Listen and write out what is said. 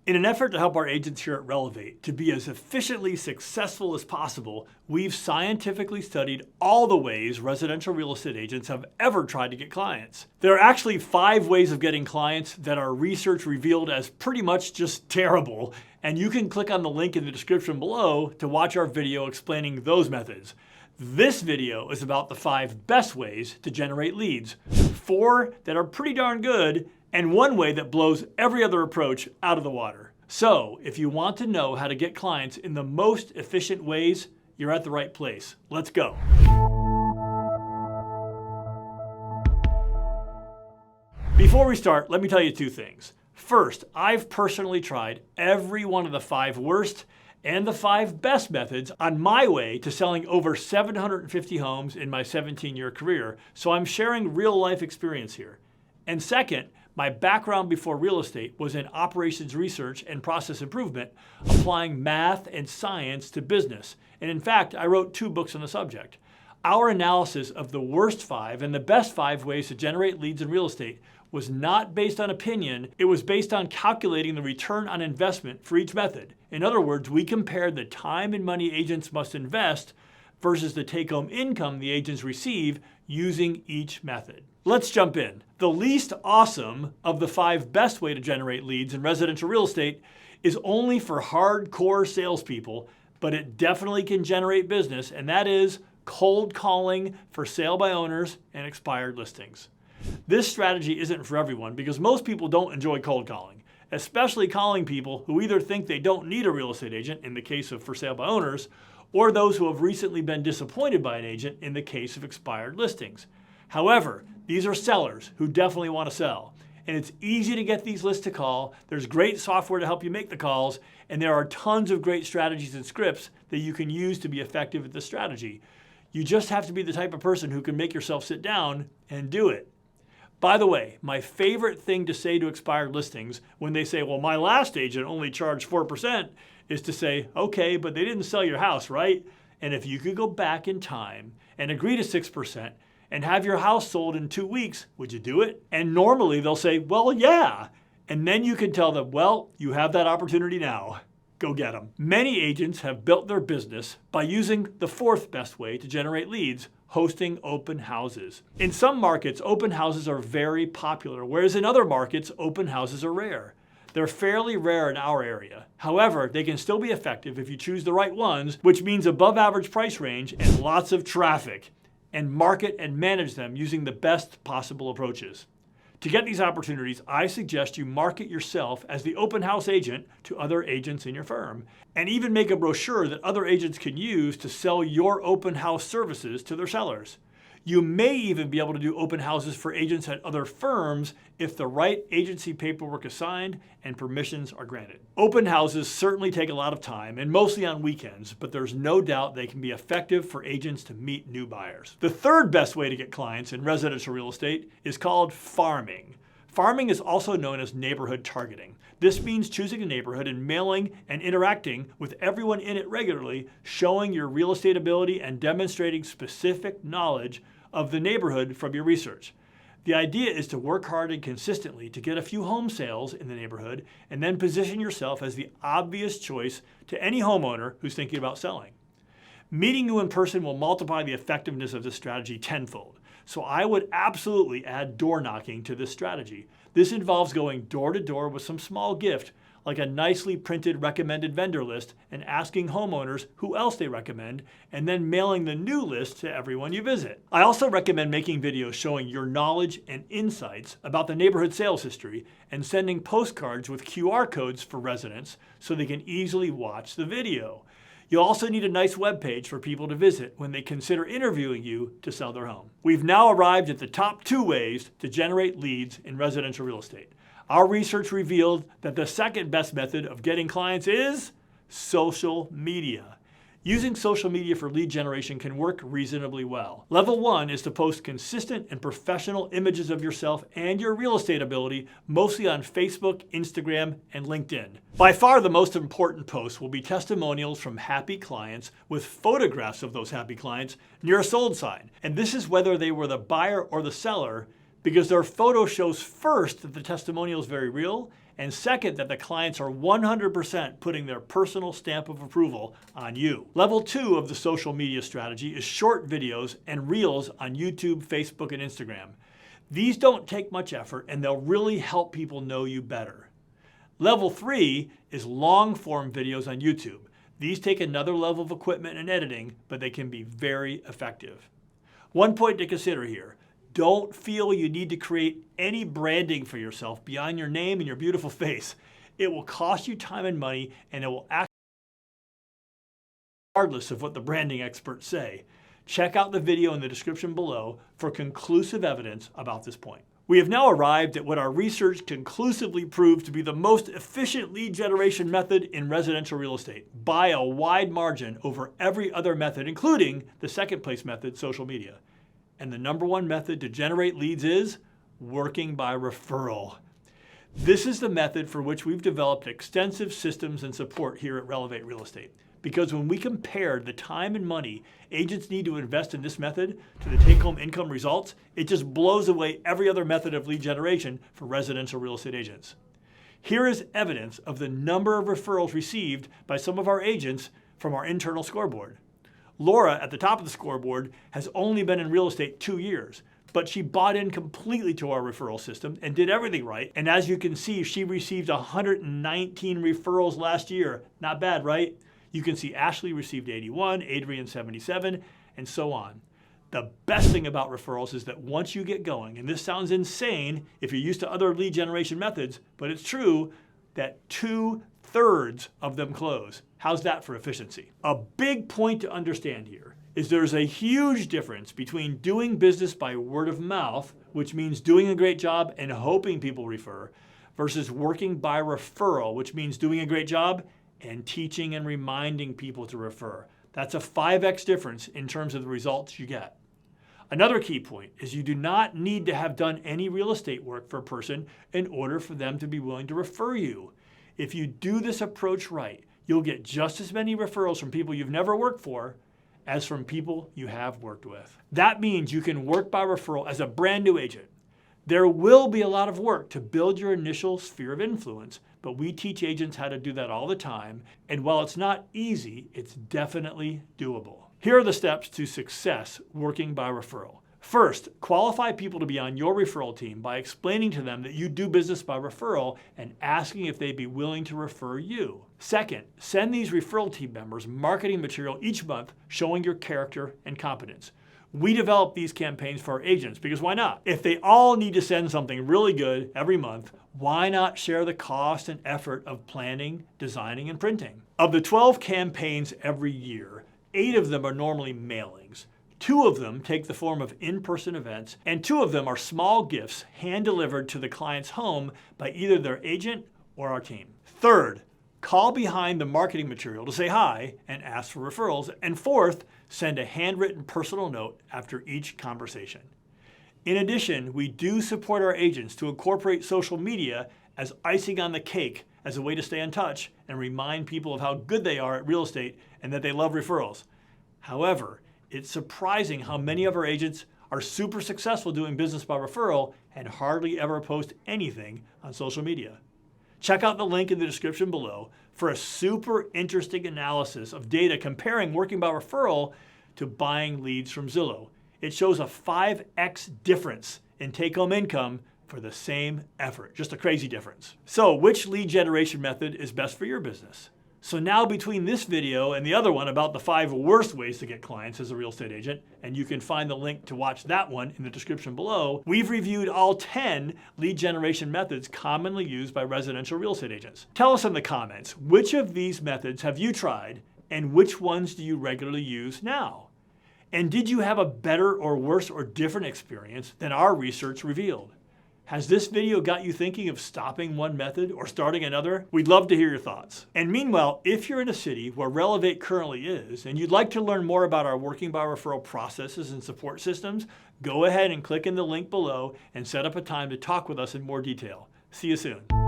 In an effort to help our agents here at Relevate to be as efficiently successful as possible, we've scientifically studied all the ways residential real estate agents have ever tried to get clients. There are actually 5 ways of getting clients that our research revealed as pretty much just terrible, and you can click on the link in the description below to watch our video explaining those methods. This video is about the 5 best ways to generate leads, 4 that are pretty darn good, and 1 way that blows every other approach out of the water. So, if you want to know how to get clients in the most efficient ways, you're at the right place. Let's go. Before we start, let me tell you 2 things. First, I've personally tried every one of the 5 worst and the 5 best methods on my way to selling over 750 homes in my 17-year career, so I'm sharing real-life experience here. And second, my background before real estate was in operations research and process improvement, applying math and science to business. And in fact, I wrote 2 books on the subject. Our analysis of the worst 5 and the best 5 ways to generate leads in real estate was not based on opinion, it was based on calculating the return on investment for each method. In other words, we compared the time and money agents must invest versus the take-home income the agents receive using each method. Let's jump in. The least awesome of the 5 best way to generate leads in residential real estate is only for hardcore salespeople, but it definitely can generate business, and that is cold calling for sale by owners and expired listings. This strategy isn't for everyone because most people don't enjoy cold calling, especially calling people who either think they don't need a real estate agent in the case of for sale by owners, or those who have recently been disappointed by an agent in the case of expired listings. However, these are sellers who definitely want to sell, and it's easy to get these lists to call. There's great software to help you make the calls, and there are tons of great strategies and scripts that you can use to be effective at this strategy. You just have to be the type of person who can make yourself sit down and do it. By the way, my favorite thing to say to expired listings when they say, well, my last agent only charged 4%, is to say, okay, but they didn't sell your house, right? And if you could go back in time and agree to 6% and have your house sold in 2 weeks, would you do it? And normally they'll say, well, yeah. And then you can tell them, well, you have that opportunity now. Go get them. Many agents have built their business by using the 4th best way to generate leads, hosting open houses. In some markets, open houses are very popular, whereas in other markets, open houses are rare. They're fairly rare in our area. However, they can still be effective if you choose the right ones, which means above average price range and lots of traffic, and market and manage them using the best possible approaches. To get these opportunities, I suggest you market yourself as the open house agent to other agents in your firm, and even make a brochure that other agents can use to sell your open house services to their sellers. You may even be able to do open houses for agents at other firms if the right agency paperwork is signed and permissions are granted. Open houses certainly take a lot of time and mostly on weekends, but there's no doubt they can be effective for agents to meet new buyers. The 3rd best way to get clients in residential real estate is called farming. Farming is also known as neighborhood targeting. This means choosing a neighborhood and mailing and interacting with everyone in it regularly, showing your real estate ability and demonstrating specific knowledge of the neighborhood from your research. The idea is to work hard and consistently to get a few home sales in the neighborhood and then position yourself as the obvious choice to any homeowner who's thinking about selling. Meeting you in person will multiply the effectiveness of this strategy tenfold. So I would absolutely add door knocking to this strategy. This involves going door to door with some small gift, like a nicely printed recommended vendor list, and asking homeowners who else they recommend, and then mailing the new list to everyone you visit. I also recommend making videos showing your knowledge and insights about the neighborhood sales history and sending postcards with QR codes for residents so they can easily watch the video. You'll also need a nice web page for people to visit when they consider interviewing you to sell their home. We've now arrived at the top 2 ways to generate leads in residential real estate. Our research revealed that the 2nd best method of getting clients is social media. Using social media for lead generation can work reasonably well. Level 1 is to post consistent and professional images of yourself and your real estate ability, mostly on Facebook, Instagram, and LinkedIn. By far the most important posts will be testimonials from happy clients with photographs of those happy clients near a sold sign. And this is whether they were the buyer or the seller, because their photo shows first that the testimonial is very real, And second, that the clients are 100% putting their personal stamp of approval on you. Level 2 of the social media strategy is short videos and reels on YouTube, Facebook, and Instagram. These don't take much effort and they'll really help people know you better. Level 3 is long-form videos on YouTube. These take another level of equipment and editing, but they can be very effective. One point to consider here: don't feel you need to create any branding for yourself beyond your name and your beautiful face. It will cost you time and money, and it will act regardless of what the branding experts say. Check out the video in the description below for conclusive evidence about this point. We have now arrived at what our research conclusively proved to be the most efficient lead generation method in residential real estate by a wide margin over every other method, including the second place method, social media. And the number one method to generate leads is working by referral. This is the method for which we've developed extensive systems and support here at Relevate Real Estate. Because when we compared the time and money agents need to invest in this method to the take-home income results, it just blows away every other method of lead generation for residential real estate agents. Here is evidence of the number of referrals received by some of our agents from our internal scoreboard. Laura, at the top of the scoreboard, has only been in real estate 2 years, but she bought in completely to our referral system and did everything right. And as you can see, she received 119 referrals last year. Not bad, right? You can see Ashley received 81, Adrian 77, and so on. The best thing about referrals is that once you get going, and this sounds insane if you're used to other lead generation methods, but it's true that 2/3 of them close. How's that for efficiency? A big point to understand here is there's a huge difference between doing business by word of mouth, which means doing a great job and hoping people refer, versus working by referral, which means doing a great job and teaching and reminding people to refer. That's a 5x difference in terms of the results you get. Another key point is you do not need to have done any real estate work for a person in order for them to be willing to refer you. If you do this approach right, you'll get just as many referrals from people you've never worked for as from people you have worked with. That means you can work by referral as a brand new agent. There will be a lot of work to build your initial sphere of influence, but we teach agents how to do that all the time, and while it's not easy, it's definitely doable. Here are the steps to success working by referral. First, qualify people to be on your referral team by explaining to them that you do business by referral and asking if they'd be willing to refer you. Second, send these referral team members marketing material each month showing your character and competence. We develop these campaigns for our agents because why not? If they all need to send something really good every month, why not share the cost and effort of planning, designing, and printing? Of the 12 campaigns every year, 8 of them are normally mailings. 2 of them take the form of in-person events, and 2 of them are small gifts hand-delivered to the client's home by either their agent or our team. Third, call behind the marketing material to say hi and ask for referrals. And fourth, send a handwritten personal note after each conversation. In addition, we do support our agents to incorporate social media as icing on the cake as a way to stay in touch and remind people of how good they are at real estate and that they love referrals. However, it's surprising how many of our agents are super successful doing business by referral and hardly ever post anything on social media. Check out the link in the description below for a super interesting analysis of data comparing working by referral to buying leads from Zillow. It shows a 5x difference in take-home income for the same effort. Just a crazy difference. So which lead generation method is best for your business? So now between this video and the other one about the 5 worst ways to get clients as a real estate agent, and you can find the link to watch that one in the description below, we've reviewed all 10 lead generation methods commonly used by residential real estate agents. Tell us in the comments, which of these methods have you tried and which ones do you regularly use now? And did you have a better or worse or different experience than our research revealed? Has this video got you thinking of stopping one method or starting another? We'd love to hear your thoughts. And meanwhile, if you're in a city where Relevate currently is, and you'd like to learn more about our working by referral processes and support systems, go ahead and click in the link below and set up a time to talk with us in more detail. See you soon.